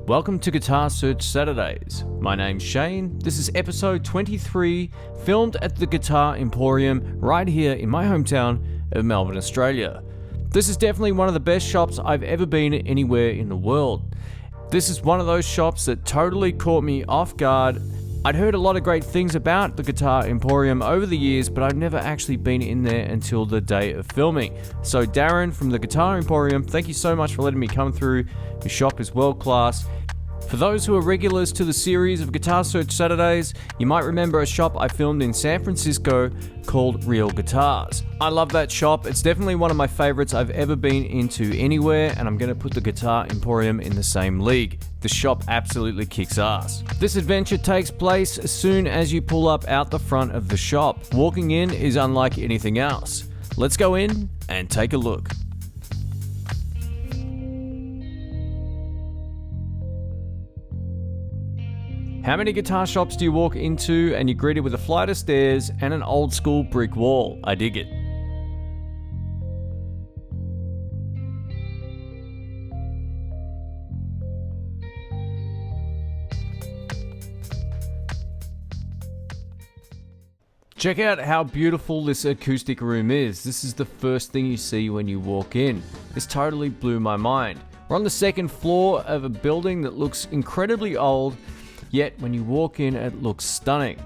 Welcome to Guitar Search Saturdays. My name's Shane. This is episode 23, filmed at the Guitar Emporium right here in my hometown of Melbourne, Australia. This is definitely one of the best shops I've ever been anywhere in the world. This is one of those shops that totally caught me off guard. I'd heard a lot of great things about the Guitar Emporium over the years, but I've never actually been in there until the day of filming. So Darren from the Guitar Emporium, thank you so much for letting me come through. Your shop is world class. For those who are regulars to the series of Guitar Search Saturdays, you might remember a shop I filmed in San Francisco called Real Guitars. I love that shop. It's definitely one of my favorites I've ever been into anywhere, and I'm going to put the Guitar Emporium in the same league. The shop absolutely kicks ass. This adventure takes place as soon as you pull up out the front of the shop. Walking in is unlike anything else. Let's go in and take a look. How many guitar shops do you walk into and you're greeted with a flight of stairs and an old school brick wall? I dig it. Check out how beautiful this acoustic room is. This is the first thing you see when you walk in. This totally blew my mind. We're on the second floor of a building that looks incredibly old, yet when you walk in, it looks stunning.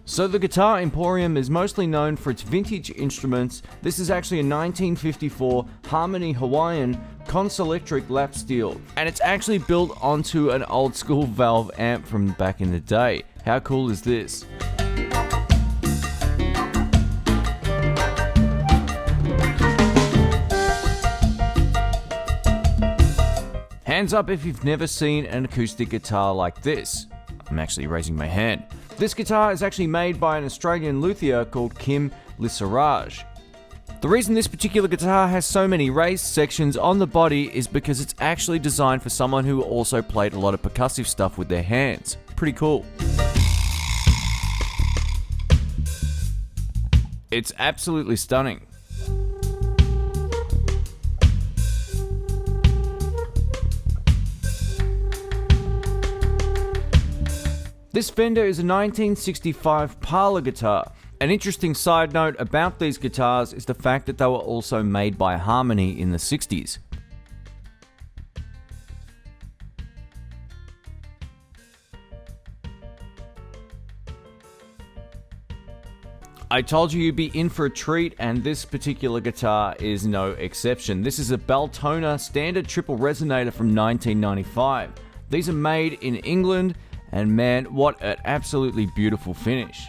So the Guitar Emporium is mostly known for its vintage instruments. This is actually a 1954 Harmony Hawaiian Consolectric lap steel, and it's actually built onto an old school valve amp from back in the day. How cool is this? Hands up if you've never seen an acoustic guitar like this. I'm actually raising my hand. This guitar is actually made by an Australian luthier called Kim Lisaraj. The reason this particular guitar has so many raised sections on the body is because it's actually designed for someone who also played a lot of percussive stuff with their hands. Pretty cool. It's absolutely stunning. This Fender is a 1965 parlor guitar. An interesting side note about these guitars is the fact that they were also made by Harmony in the 60s. I told you you'd be in for a treat, and this particular guitar is no exception. This is a Beltona standard triple resonator from 1995. These are made in England. And man, what an absolutely beautiful finish.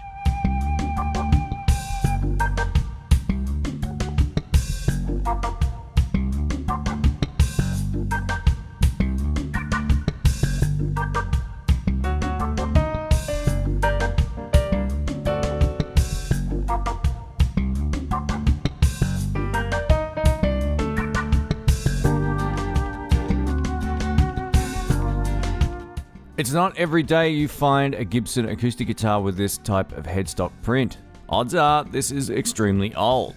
It's not every day you find a Gibson acoustic guitar with this type of headstock print. Odds are this is extremely old.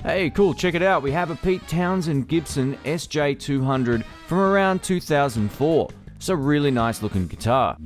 Hey, cool, check it out. We have a Pete Townshend Gibson SJ200 from around 2004. It's a really nice looking guitar.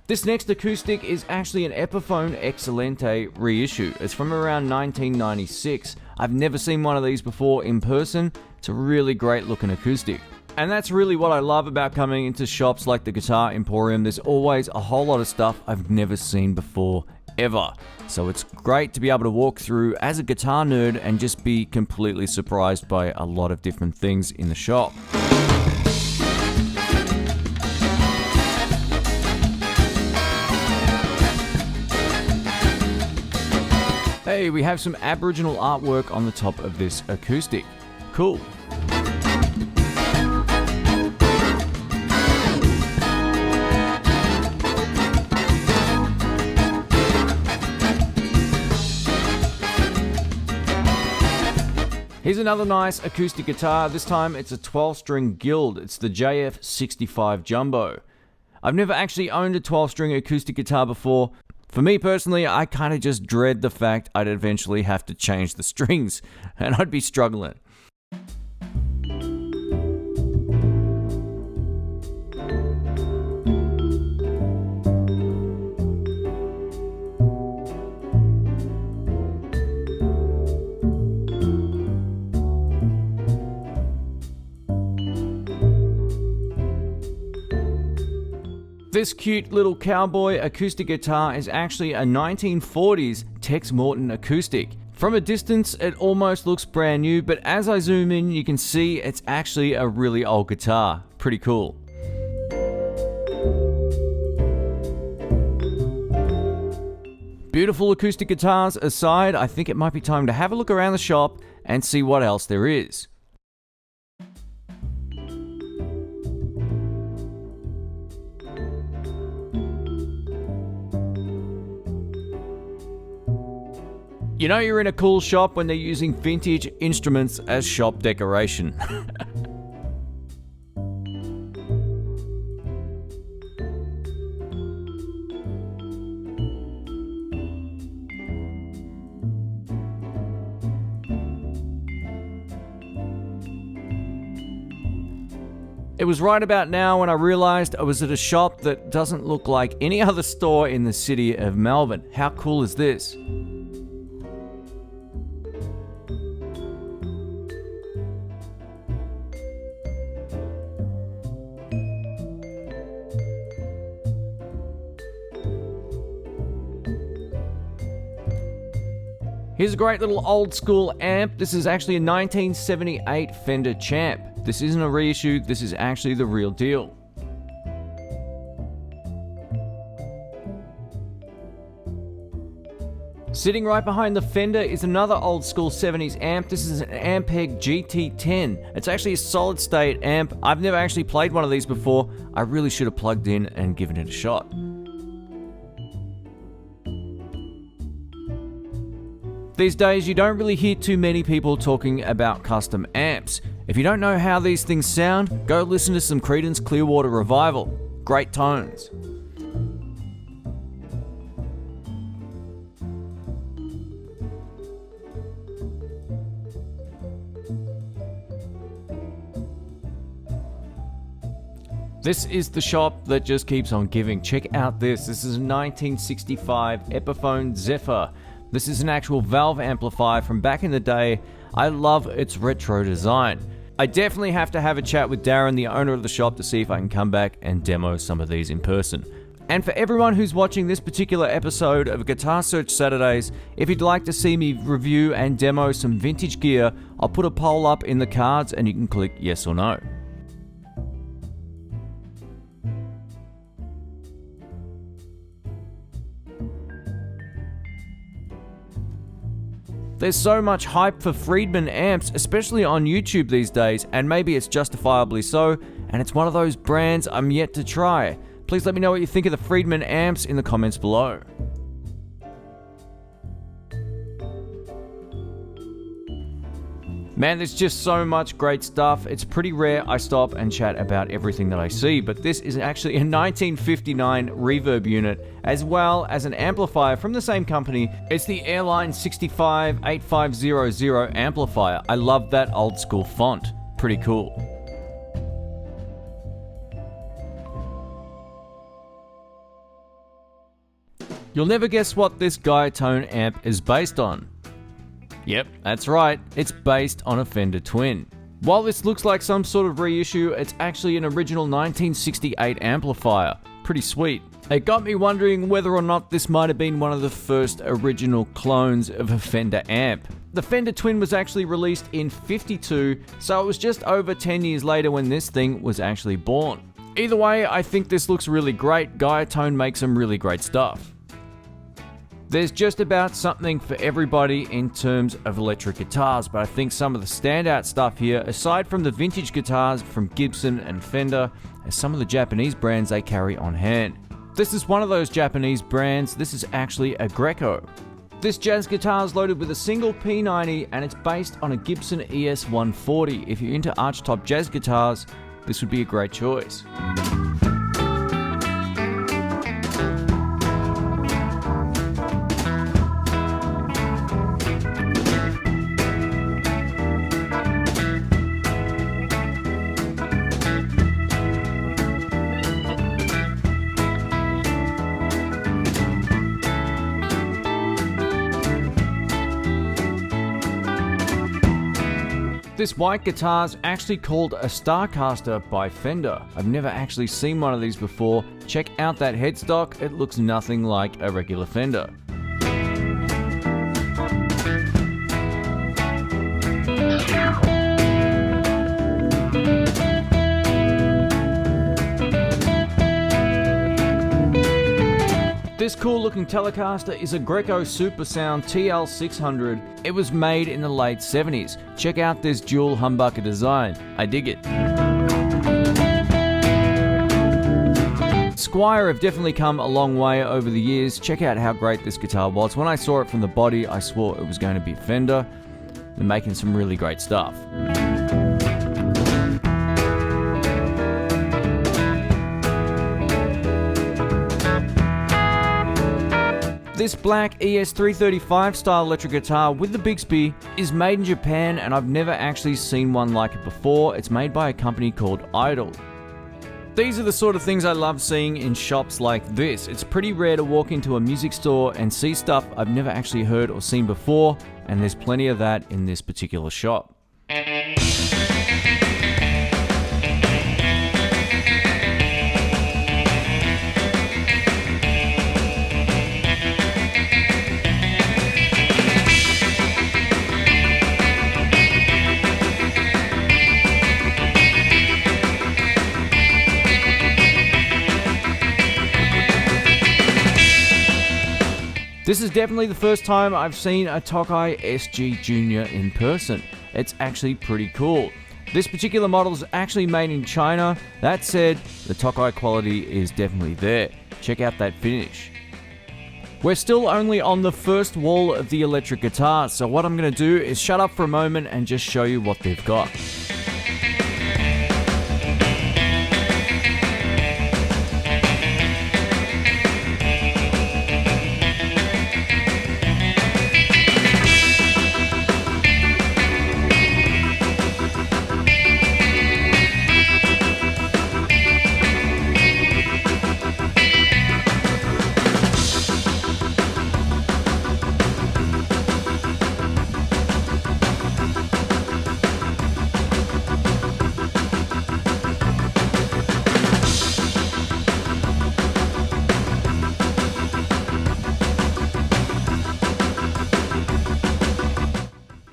This next acoustic is actually an Epiphone Excelente reissue. It's from around 1996. I've never seen one of these before in person. It's a really great looking acoustic. And that's really what I love about coming into shops like the Guitar Emporium. There's always a whole lot of stuff I've never seen before, ever. So it's great to be able to walk through as a guitar nerd and just be completely surprised by a lot of different things in the shop. Hey, we have some Aboriginal artwork on the top of this acoustic. Cool. Here's another nice acoustic guitar. This time it's a 12-string Guild. It's the JF65 Jumbo. I've never actually owned a 12-string acoustic guitar before. For me personally, I kind of just dread the fact I'd eventually have to change the strings, and I'd be struggling. This cute little Cowboy acoustic guitar is actually a 1940s Tex Morton acoustic. From a distance, it almost looks brand new, but as I zoom in, you can see it's actually a really old guitar. Pretty cool. Beautiful acoustic guitars aside, I think it might be time to have a look around the shop and see what else there is. You know you're in a cool shop when they're using vintage instruments as shop decoration. It was right about now when I realized I was at a shop that doesn't look like any other store in the city of Melbourne. How cool is this? Here's a great little old school amp. This is actually a 1978 Fender Champ. This isn't a reissue, this is actually the real deal. Sitting right behind the Fender is another old school 70s amp. This is an Ampeg GT10. It's actually a solid state amp. I've never actually played one of these before. I really should have plugged in and given it a shot. These days, you don't really hear too many people talking about custom amps. If you don't know how these things sound, go listen to some Creedence Clearwater Revival. Great tones. This is the shop that just keeps on giving. Check out this. This is a 1965 Epiphone Zephyr. This is an actual valve amplifier from back in the day. I love its retro design. I definitely have to have a chat with Darren, the owner of the shop, to see if I can come back and demo some of these in person. And for everyone who's watching this particular episode of Guitar Search Saturdays, if you'd like to see me review and demo some vintage gear, I'll put a poll up in the cards and you can click yes or no. There's so much hype for Friedman amps, especially on YouTube these days, and maybe it's justifiably so, and it's one of those brands I'm yet to try. Please let me know what you think of the Friedman amps in the comments below. Man, there's just so much great stuff. It's pretty rare I stop and chat about everything that I see, but this is actually a 1959 reverb unit, as well as an amplifier from the same company. It's the Airline 658500 amplifier. I love that old school font. Pretty cool. You'll never guess what this Guiatone amp is based on. Yep, that's right, it's based on a Fender Twin. While this looks like some sort of reissue, it's actually an original 1968 amplifier. Pretty sweet. It got me wondering whether or not this might have been one of the first original clones of a Fender amp. The Fender Twin was actually released in '52, so it was just over 10 years later when this thing was actually born. Either way, I think this looks really great. Guiatone makes some really great stuff. There's just about something for everybody in terms of electric guitars, but I think some of the standout stuff here, aside from the vintage guitars from Gibson and Fender, are some of the Japanese brands they carry on hand. This is one of those Japanese brands. This is actually a Greco. This jazz guitar is loaded with a single P90 and it's based on a Gibson ES140. If you're into archtop jazz guitars, this would be a great choice. This white guitar is actually called a Starcaster by Fender. I've never actually seen one of these before. Check out that headstock, it looks nothing like a regular Fender. This cool looking Telecaster is a Greco Supersound TL600. It was made in the late 70s. Check out this dual humbucker design. I dig it. Squier have definitely come a long way over the years. Check out how great this guitar was. When I saw it from the body, I swore it was going to be Fender. They're making some really great stuff. This black ES335 style electric guitar with the Bixby is made in Japan and I've never actually seen one like it before. It's made by a company called Idol. These are the sort of things I love seeing in shops like this. It's pretty rare to walk into a music store and see stuff I've never actually heard or seen before, and there's plenty of that in this particular shop. This is definitely the first time I've seen a Tokai SG Junior in person. It's actually pretty cool. This particular model is actually made in China. That said, the Tokai quality is definitely there. Check out that finish. We're still only on the first wall of the electric guitar, so what I'm going to do is shut up for a moment and just show you what they've got.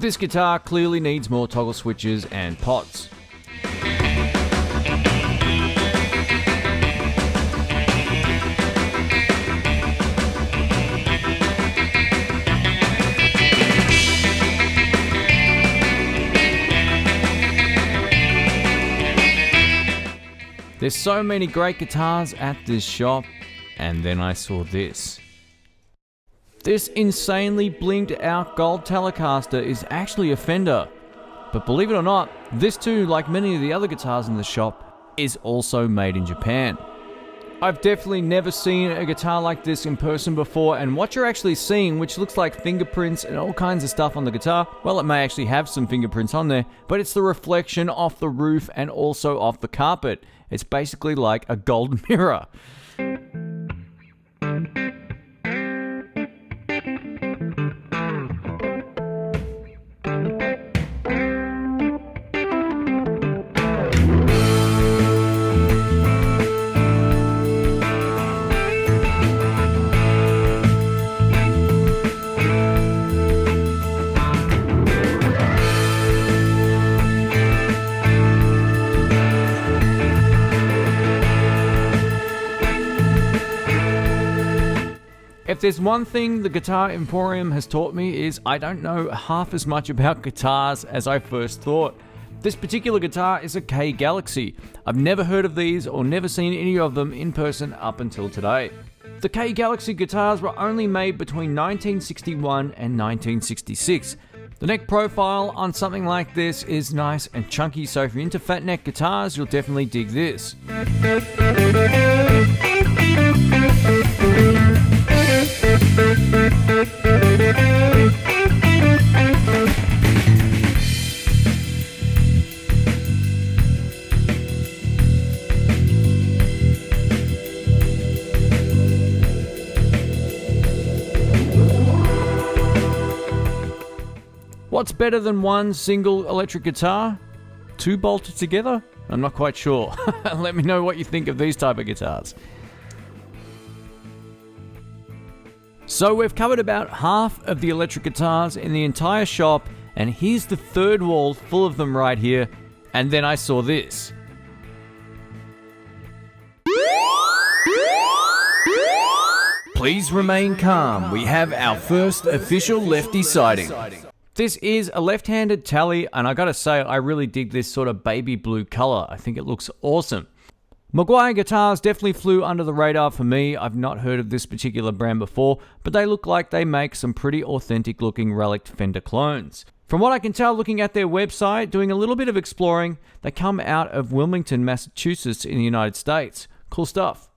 This guitar clearly needs more toggle switches and pots. There's so many great guitars at this shop, and then I saw this. This insanely blinged out gold Telecaster is actually a Fender. But believe it or not, this too, like many of the other guitars in the shop, is also made in Japan. I've definitely never seen a guitar like this in person before, and what you're actually seeing, which looks like fingerprints and all kinds of stuff on the guitar, well, it may actually have some fingerprints on there, but it's the reflection off the roof and also off the carpet. It's basically like a gold mirror. If there's one thing the Guitar Emporium has taught me is I don't know half as much about guitars as I first thought. This particular guitar is a K Galaxy. I've never heard of these or never seen any of them in person up until today. The K Galaxy guitars were only made between 1961 and 1966. The neck profile on something like this is nice and chunky, so if you're into fat neck guitars, you'll definitely dig this. What's better than one single electric guitar? Two bolted together? I'm not quite sure. Let me know what you think of these type of guitars. So we've covered about half of the electric guitars in the entire shop, and here's the third wall full of them right here, and then I saw this. Please remain calm. We have our first official Lefty sighting. This is a left-handed Tele, and I gotta say, I really dig this sort of baby blue color. I think it looks awesome. Maguire guitars definitely flew under the radar for me. I've not heard of this particular brand before, but they look like they make some pretty authentic looking relic Fender clones. From what I can tell looking at their website, doing a little bit of exploring, they come out of Wilmington, Massachusetts in the United States. Cool stuff.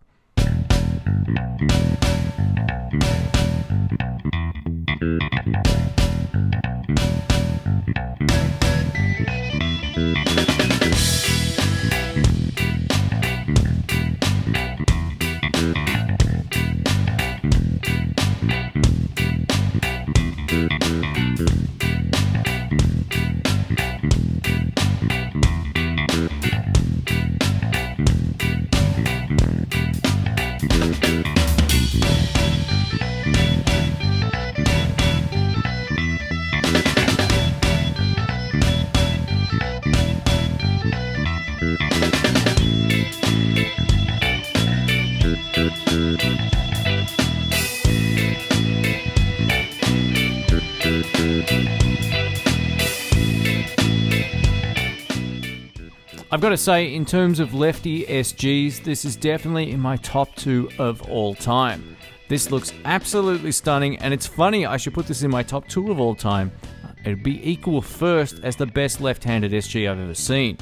I've got to say, in terms of Lefty SGs, this is definitely in my top 2 of all time. This looks absolutely stunning, and it's funny, I should put this in my top 2 of all time. It'd be equal first as the best left-handed SG I've ever seen.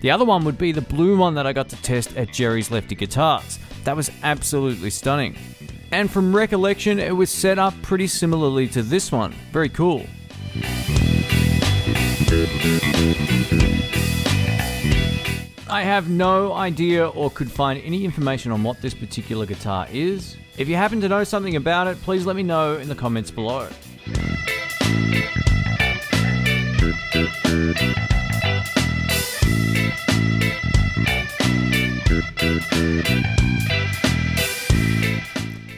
The other one would be the blue one that I got to test at Jerry's Lefty Guitars. That was absolutely stunning. And from recollection, it was set up pretty similarly to this one. Very cool. I have no idea or could find any information on what this particular guitar is. If you happen to know something about it, please let me know in the comments below.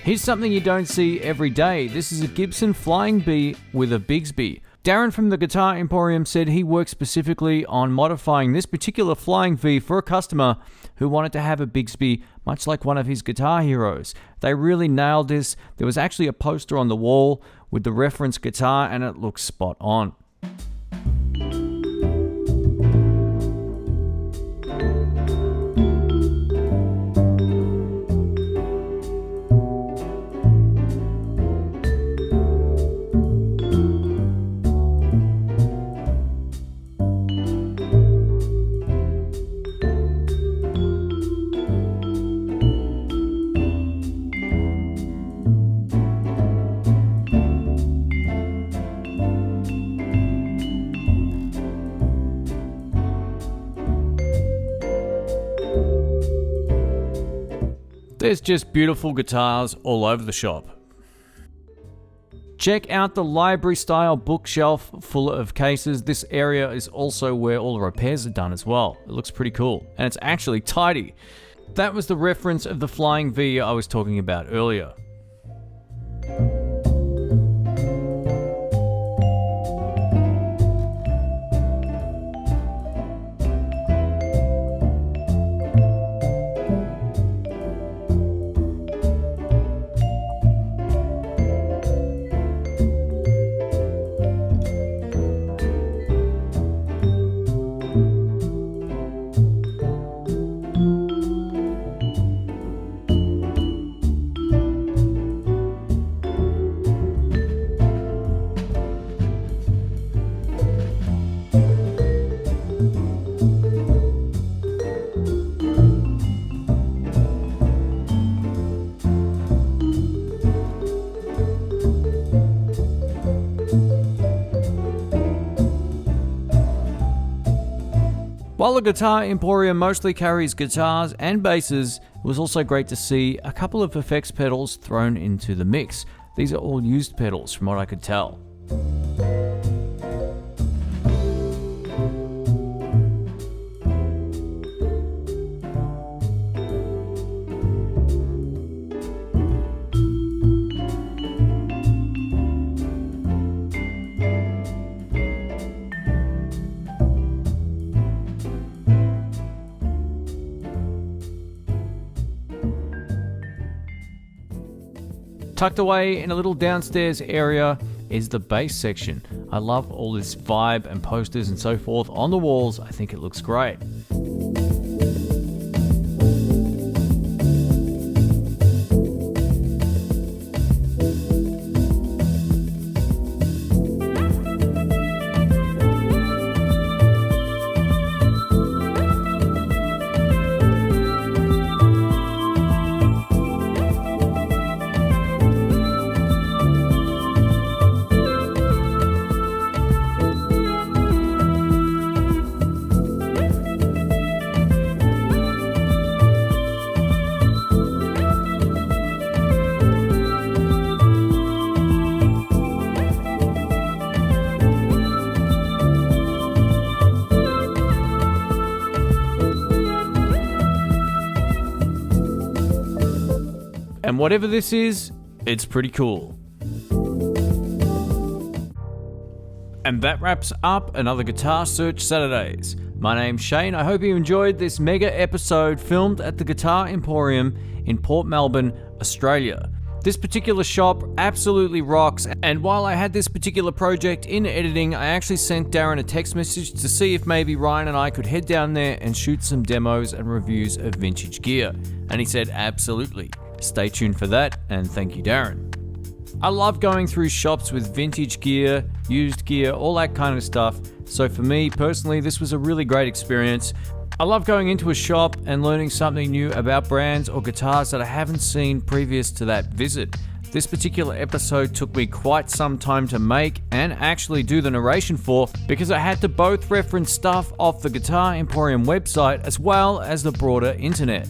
Here's something you don't see every day. This is a Gibson Flying Bee with a Bigsby. Darren from the Guitar Emporium said he worked specifically on modifying this particular Flying V for a customer who wanted to have a Bigsby much like one of his guitar heroes. They really nailed this. There was actually a poster on the wall with the reference guitar, and it looks spot on. There's just beautiful guitars all over the shop. Check out the library style bookshelf full of cases. This area is also where all the repairs are done as well. It looks pretty cool, and it's actually tidy. That was the reference of the Flying V I was talking about earlier. While the Guitar Emporium mostly carries guitars and basses, it was also great to see a couple of effects pedals thrown into the mix. These are all used pedals from what I could tell. Tucked away in a little downstairs area is the bass section. I love all this vibe and posters and so forth on the walls. I think it looks great. And whatever this is, it's pretty cool. And that wraps up another Guitar Search Saturdays. My name's Shane. I hope you enjoyed this mega episode filmed at the Guitar Emporium in Port Melbourne, Australia. This particular shop absolutely rocks, and while I had this particular project in editing, I actually sent Darren a text message to see if maybe Ryan and I could head down there and shoot some demos and reviews of vintage gear. And he said absolutely. Stay tuned for that, and thank you, Darren. I love going through shops with vintage gear, used gear, all that kind of stuff. So for me personally, this was a really great experience. I love going into a shop and learning something new about brands or guitars that I haven't seen previous to that visit. This particular episode took me quite some time to make and actually do the narration for, because I had to both reference stuff off the Guitar Emporium website as well as the broader internet.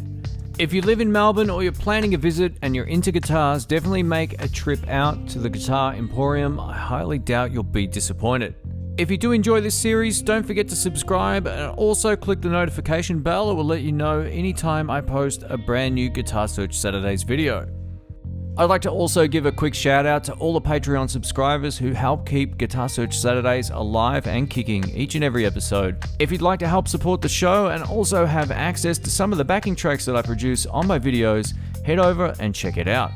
If you live in Melbourne or you're planning a visit and you're into guitars, definitely make a trip out to the Guitar Emporium. I highly doubt you'll be disappointed. If you do enjoy this series, don't forget to subscribe and also click the notification bell. It will let you know anytime I post a brand new Guitar Search Saturdays video. I'd like to also give a quick shout out to all the Patreon subscribers who help keep Guitar Search Saturdays alive and kicking each and every episode. If you'd like to help support the show and also have access to some of the backing tracks that I produce on my videos, head over and check it out.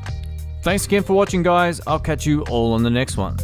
Thanks again for watching, guys. I'll catch you all on the next one.